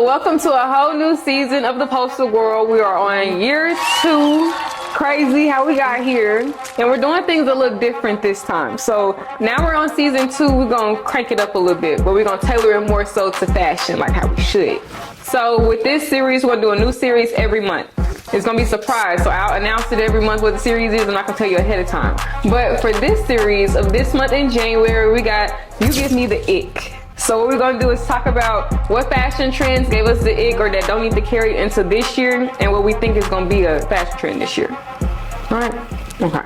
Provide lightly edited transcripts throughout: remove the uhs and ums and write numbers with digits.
welcome to a whole new season of the Poster Gworl. We are on year 2. Crazy how we got here. And we're doing things a little different this time. So now we're on season 2. We're going to crank it up a little bit, but we're going to tailor it more so to fashion, like how we should. So with this series, we're going to do a new series every month. It's going to be a surprise, so I'll announce it every month what the series is. I'm not going to tell you ahead of time. But for this series of this month in January, we got You Give Me the Ick. So what we're going to do is talk about what fashion trends gave us the ick or that don't need to carry into this year and what we think is going to be a fashion trend this year. All right? Okay.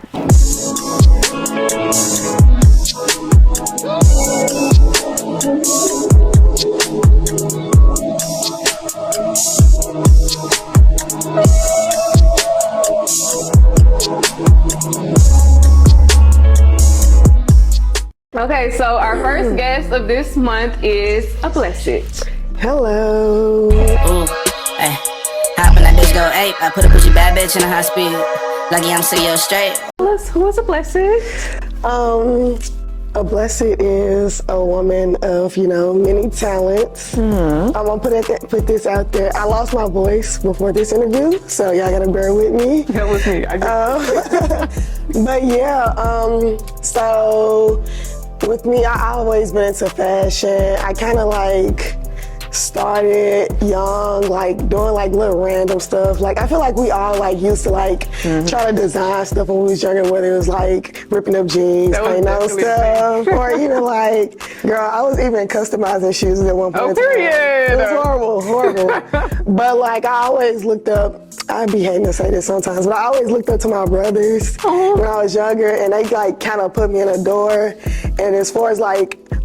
Okay, so our first guest of this month is Ablesset. Hello. Ooh, hey. Hop in that bitch go ape. I put a pushy bad bitch in a high speed. Lucky I'm studio straight. Who is Ablesset? Ablesset is a woman of, many talents. I'm gonna put this out there. I lost my voice before this interview, so y'all gotta bear with me. That was me. But yeah, so with me, I always been into fashion. I kind of started young, doing little random stuff. I feel like we all used to try to design stuff when we was younger, whether it was ripping up jeans, painting on stuff, or even girl, I was even customizing shoes at one point. Oh, period. It was horrible. But I always looked up, I'd be hating to say this sometimes, but I always looked up to my brothers when I was younger, and they kind of put me in a door. And as far as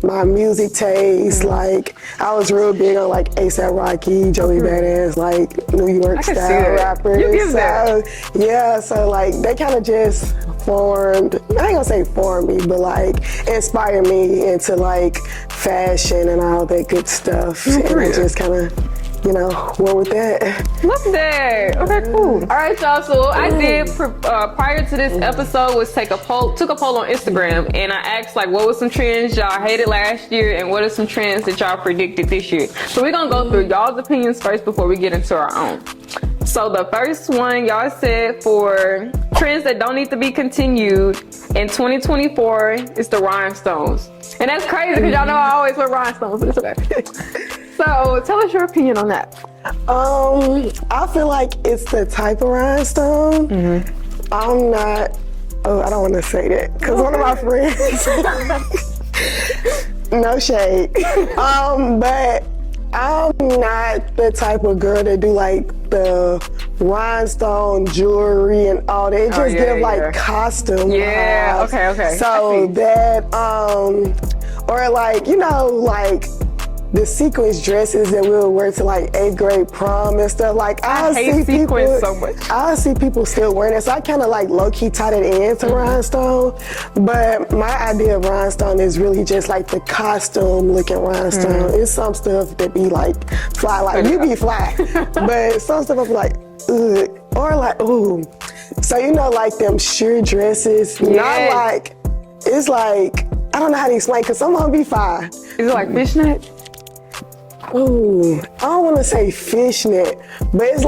my music taste, I was real big on A$AP Rocky, Joey Badass, New York style rappers. You give that. Yeah, so they kind of just formed, I ain't gonna say formed me, but inspired me into fashion and all that good stuff. And I just kind of, went with that. Love that. Okay, cool. All right, y'all. So what I did prior to this episode was took a poll on Instagram, and I asked what was some trends y'all hated last year, and what are some trends that y'all predicted this year. So we're gonna go through y'all's opinions first before we get into our own. So the first one y'all said for trends that don't need to be continued in 2024 is the rhinestones, and that's crazy because y'all know I always wear rhinestones. But it's okay. So tell us your opinion on that. I feel like it's the type of rhinestone. I'm not, I don't want to say that because one of my friends, no shade, but I'm not the type of girl that do the rhinestone jewelry and all that. It just give costume vibes. Okay. So that, or the sequence dresses that we would wear to 8th grade prom and stuff. I hate sequins so much. I see people still wearing it, so I kind of low-key tied it into rhinestone. But my idea of rhinestone is really just the costume-looking rhinestone. It's some stuff that be fly, you be fly, but some stuff I be ugh, or ooh. So them sheer dresses, not it's I don't know how to explain because some of them be fire. Is it fishnet? Ooh, I don't want to say fishnet, but it's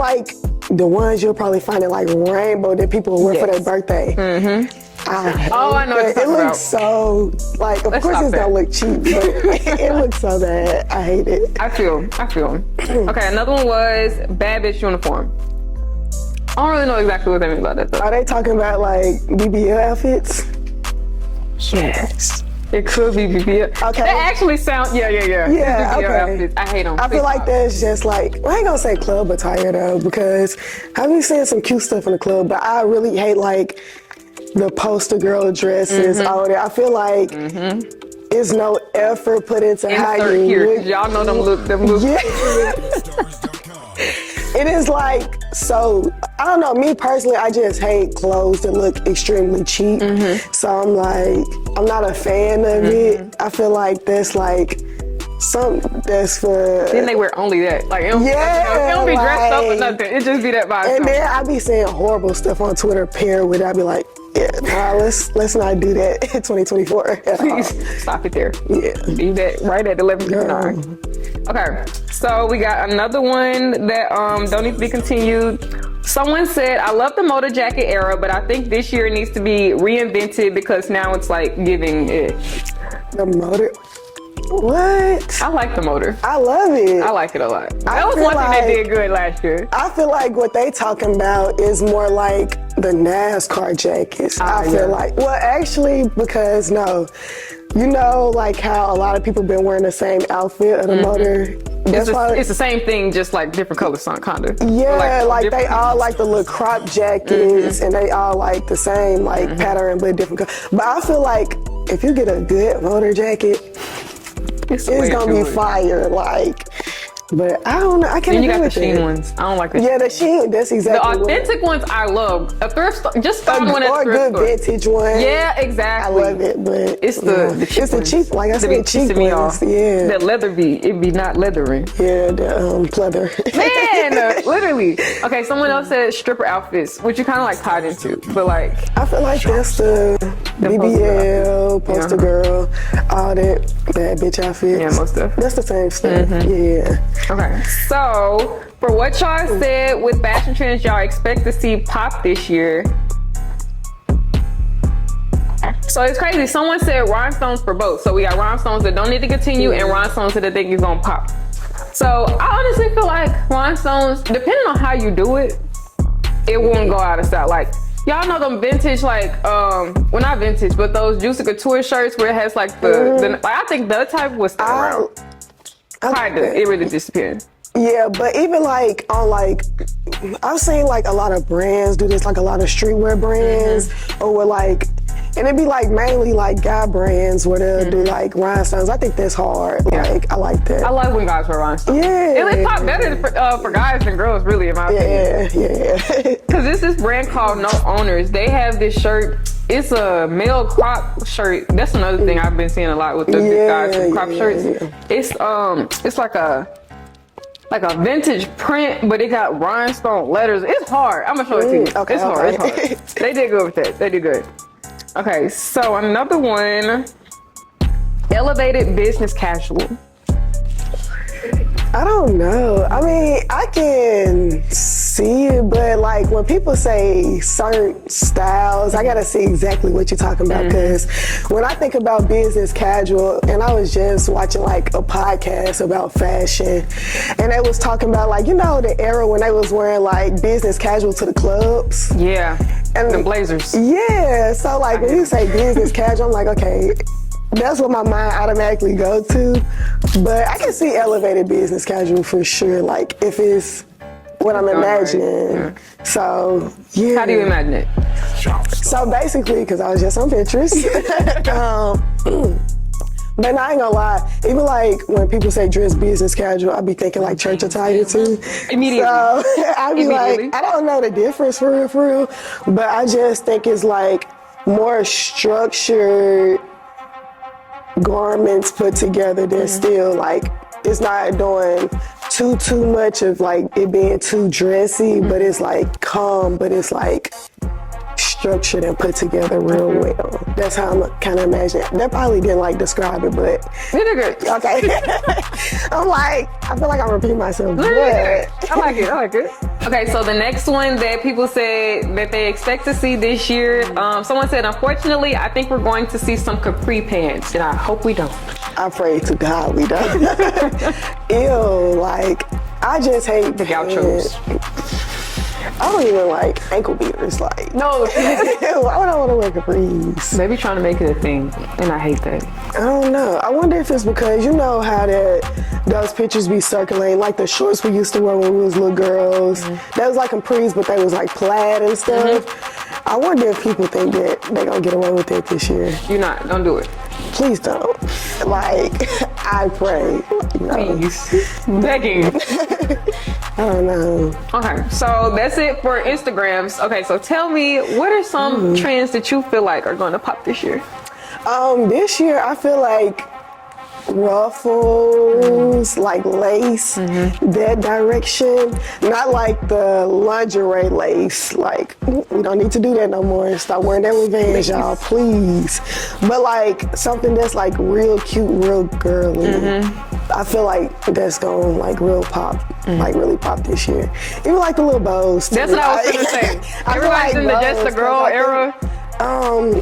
the ones you'll probably find in rainbow that people wear for their birthday. I know what you're talking it about. looks so of course it's gonna look cheap, but it looks so bad. I hate it. I feel. Okay, another one was bad bitch uniform. I don't really know exactly what they mean by that though. Are they talking about BBL outfits? Yes. It could be BBL. Okay. That actually sound, yeah. Yeah, BBL okay. outfits. I hate them. I feel like that's just well, I ain't gonna say club attire though, because I've been seeing some cute stuff in the club, but I really hate the poster girl dresses, all that. I feel there's no effort put into how you here, look. y'all know them look. Yeah. It is so, I don't know, me personally, I just hate clothes that look extremely cheap. So I'm not a fan of it. I feel that's something that's for... Then they wear only that. It don't be dressed up or nothing. It just be that vibe. And then I be saying horrible stuff on Twitter paired with it. I be Yeah, nah, let's not do that in 2024 at all. Please stop it there. Yeah. Leave that right at 11:59. Okay, so we got another one that don't need to be continued. Someone said, I love the motor jacket era, but I think this year needs to be reinvented because now it's like giving it. The motor. What? I like the motor. I love it. I like it a lot. I That was feel one thing they like- did good last year. I feel like what they talking about is more like the NASCAR jackets. I feel like, well, actually, because no, you know, like how a lot of people been wearing the same outfit of the motor. That's why It's the same thing, just like different colors, kind of. yeah, like they different- all like the little crop jackets, and they all like the same like pattern but different color. But I feel like if you get a good motor jacket, It's it's gonna be fire. Like, but I don't know. I can't. Then you got the with Sheen it. ones. I don't like the Yeah, the Sheen. That's The exactly authentic ones I love. A thrift store, just find one at or a a thrift good store. vintage one. Yeah, I exactly. love it, but It's the cheap it's the ones. cheap, like I They be said, cheap pissing me ones. off. Yeah, That leather it be not leathering. yeah, the pleather. Man, literally. Okay, someone else said stripper outfits, which you kind of like tied into, but like, I feel like that's the BBL, Poster Girl, all that bad bitch outfits. yeah, most stuff. That's the same stuff. Yeah. Okay, so for what y'all said with fashion trends y'all expect to see pop this year. So it's crazy. Someone said rhinestones for both. So we got rhinestones that don't need to continue and rhinestones that I think is gonna pop. So I honestly feel like rhinestones, depending on how you do it, it won't go out of style. Like, y'all know them vintage, like, well, not vintage, but those Juicy Couture shirts where it has like the like, I think the type was still around. Kinda, it really disappeared. Yeah, but even like on like, I've seen like a lot of brands do this, like a lot of streetwear brands, or with like, and it'd be like mainly like guy brands where they'll do like rhinestones. I think that's hard. Yeah. Like, I like that. I like when guys wear rhinestones. Yeah. It pop better for guys than girls, really, in my opinion. Yeah. Because there's this brand called No Owners. They have this shirt. It's a male crop shirt. That's another thing I've been seeing a lot with the guys with crop shirts. Yeah. It's like a vintage print, but it got rhinestone letters. It's hard. I'm gonna show it to you. Okay, It's hard. okay. It's hard. They did good with that. They did good. Okay, so another one. Elevated business casual. I don't know. I mean, I can see it, but like when people say certain styles, I gotta see exactly what you're talking about. Because when I think about business casual, and I was just watching like a podcast about fashion, and they was talking about like, you know, the era when they was wearing like business casual to the clubs. Yeah, And the blazers. Yeah, so like when you say business casual, I'm like, okay, that's what my mind automatically go to. But I can see elevated business casual for sure, like if it's what I'm imagining. Right. So, yeah. How do you imagine it? So basically, because I was just on Pinterest, but I ain't gonna lie, even like when people say dress business casual, I be thinking like church attire too. Immediately. So I be Immediately. like, I don't know the difference for real, but I just think it's like more structured garments put together than still like, it's not doing too much of like it being too dressy, but it's like calm, but it's like structured and put together real well. That's how I'm kind of imagining. They probably didn't like describe it, but You did good. okay. I'm like, I feel like I'm repeating myself. But I like it. I like it. Okay, so the next one that people said that they expect to see this year, someone said, unfortunately, I think we're going to see some capri pants, and I hope we don't. I pray to God we don't. Ew, like, I just hate The gauchos. I don't even like ankle beaters. Like, No, why would I want to wear capris? they be trying to make it a thing, and I hate that. I don't know. I wonder if it's because you know how that those pictures be circulating, like the shorts we used to wear when we was little girls. That was like capris, but they was like plaid and stuff. I wonder if people think that they gonna get away with that this year. You're not. Don't do it. Please don't. Like, I pray. No. Please. Begging. I don't know. Okay, so that's it for Instagrams. Okay, so tell me, what are some trends that you feel like are going to pop this year? This year I feel like ruffles, like lace, that direction. Not like the lingerie lace. Like, we don't need to do that no more. Stop wearing that with Vans, y'all, please. But like something that's like real cute, real girly. I feel like that's going like real pop, like really pop this year. Even like the little bows. That's what I was gonna say. Everybody's in the Just the Girl era.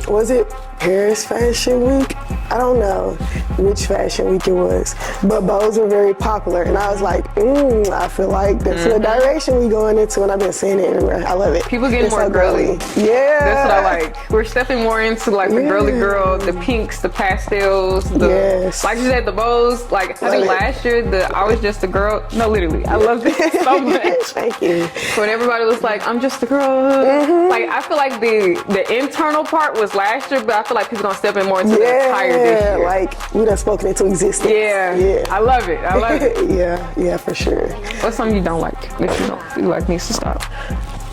Was it Paris Fashion Week? I don't know which fashion week it was, but bows were very popular, and I was like, I feel like that's the direction we going into, and I've been seeing it everywhere. I love it. People getting It's more so girly. Yeah. That's what I like. We're stepping more into like the girly girl, the pinks, the pastels, Yes. like you said, the bows. Like I Love think it. last year, I was just a girl. No, literally, I loved it so much. Thank you. When everybody was like, I'm just a girl. Like I feel like the internal part was last year, but I feel like people gonna step in more into the attire this year. Like we done spoken into existence. Yeah. I love it. I love it. yeah, for sure. What's something you don't like that you feel like needs to stop?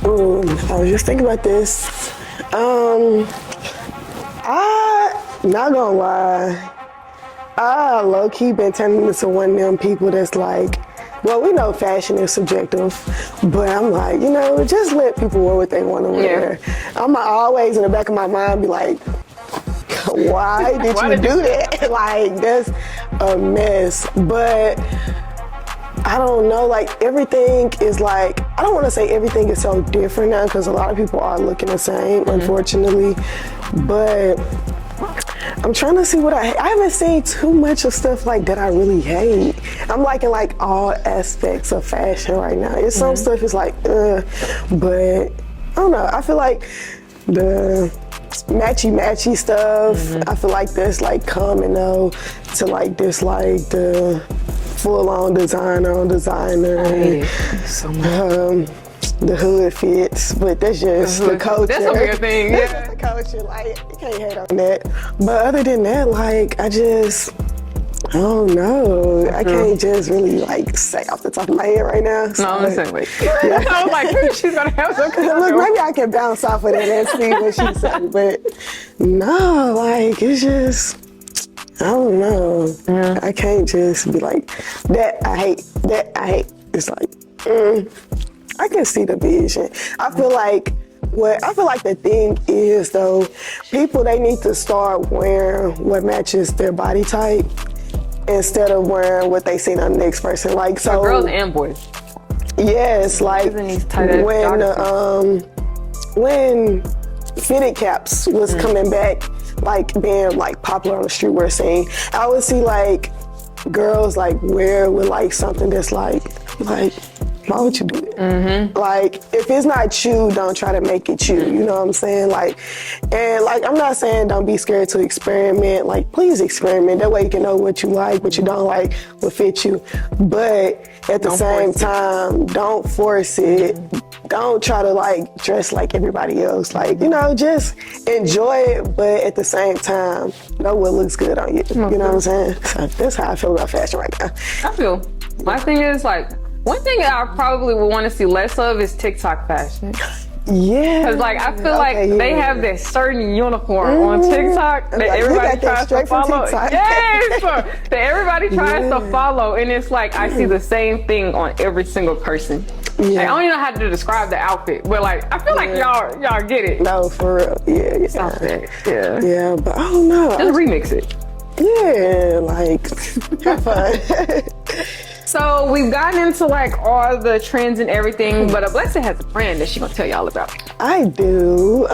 Ooh, I was just thinking about this. I not gonna lie, I low key been turning into one of them people that's like, well, we know fashion is subjective, but I'm like, just let people wear what they want to wear. I'm always in the back of my mind be like, why did you do that? Like, that's a mess. But I don't know, like everything is like, I don't want to say everything is so different now because a lot of people are looking the same, unfortunately. But I'm trying to see what I haven't seen too much of stuff like that I really hate. I'm liking like all aspects of fashion right now. It's some stuff is like, but I don't know. I feel like the matchy stuff, I feel like that's like coming though to like this like the full-on designer on designer. I hate it so much. The hood fits, but that's just the culture. That's a weird thing. That's just the culture. Like, you can't hate on that. But other than that, like, I don't know. I can't just really like say off the top of my head right now. So, No, I'm the same way. I was like, she's gonna have something. look, maybe I can bounce off of that and see what she said. But no, like, it's just, I don't know. I can't just be like, that I hate. It's like, I can see the vision. I feel like the thing is though, people, they need to start wearing what matches their body type instead of wearing what they see on the next person. Like, so For girls and boys. yes, like These tight-ass when fitted caps was coming back, like being like popular on the streetwear scene, I would see like girls like wear with like something that's like why would you do that? Like, if it's not you, don't try to make it you. You know what I'm saying? Like, and like, I'm not saying don't be scared to experiment. Like, please experiment. That way you can know what you like, what you don't like, what fits you. But at the same time, don't force it. Don't try to like dress like everybody else. Like, just enjoy it, but at the same time, know what looks good on you. You know what I'm saying? So that's how I feel about fashion right now. My thing is like, one thing that I probably would want to see less of is TikTok fashion. Yeah. Because like I feel like they have this certain uniform on TikTok that everybody tries to follow. Yes, that everybody tries to follow, and it's like I see the same thing on every single person. Like, I don't even know how to describe the outfit, but like I feel like y'all get it. No, for real. Yeah. Stop it. Yeah. Yeah, but I don't know. Just remix it. Yeah, like have fun. So we've gotten into like all the trends and everything, but Ablesset has a brand that she's gonna tell y'all about. I do.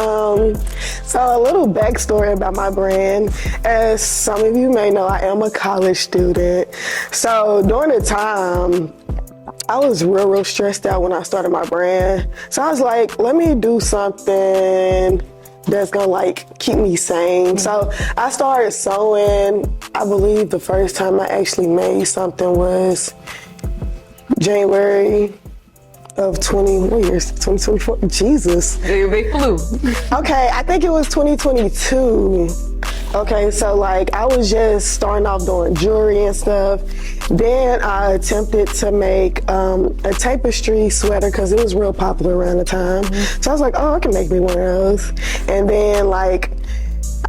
So a little backstory about my brand. As some of you may know, I am a college student. So during the time, I was real stressed out when I started my brand. So I was like, let me do something that's gonna like keep me sane. So I started sewing. I believe the first time I actually made something was January of 2024? Jesus. They flew. Okay, I think it was 2022. Okay, so like I was just starting off doing jewelry and stuff. Then I attempted to make a tapestry sweater because it was real popular around the time. So I was like, oh, I can make me one of those. And then like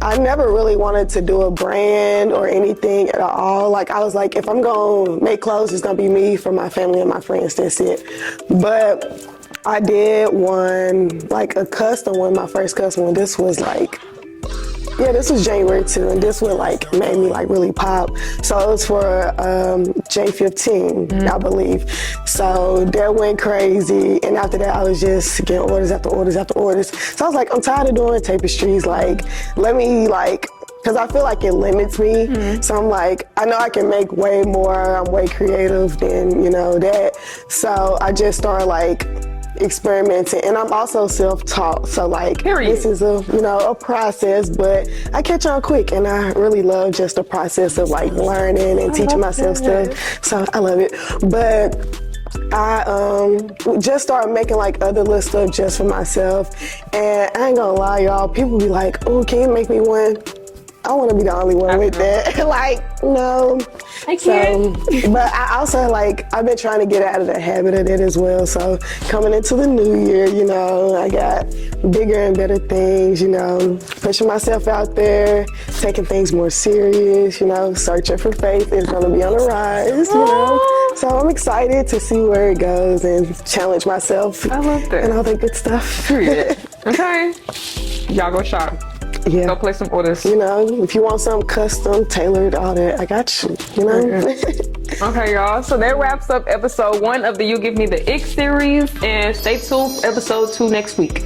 I never really wanted to do a brand or anything at all. Like, I was like, if I'm gonna make clothes, it's gonna be me for my family and my friends, that's it. But I did one, like a custom one, my first custom one. This was like, yeah, this was January too, and this one like made me like really pop. So it was for J15, I believe. So that went crazy, and after that I was just getting orders after orders after orders. So I was like, I'm tired of doing tapestries. Like, let me like, because I feel like it limits me. So I'm like, I know I can make way more. I'm way creative than, you know, that. So I just started like experimenting, and I'm also self-taught, so like this is a, you know, a process, but I catch on quick, and I really love just the process of like learning and teaching myself stuff, so I love it. But I just started making like other little stuff just for myself, and I ain't gonna lie, y'all, people be like, oh, can you make me one? I want to be the only one with that. Like, no. I can't. So, but I also like, I've been trying to get out of the habit of it as well. So coming into the new year, you know, I got bigger and better things, you know, pushing myself out there, taking things more serious, you know, searching for faith is going to be on the rise, you know. So I'm excited to see where it goes and challenge myself. I love that. And all that good stuff. Period. Okay. Y'all go shop. Yeah. Go place some orders. You know, if you want something custom, tailored, all that, I got you, you know? Okay, y'all. So that wraps up episode 1 of the You Give Me the Ick series. And stay tuned for episode 2 next week.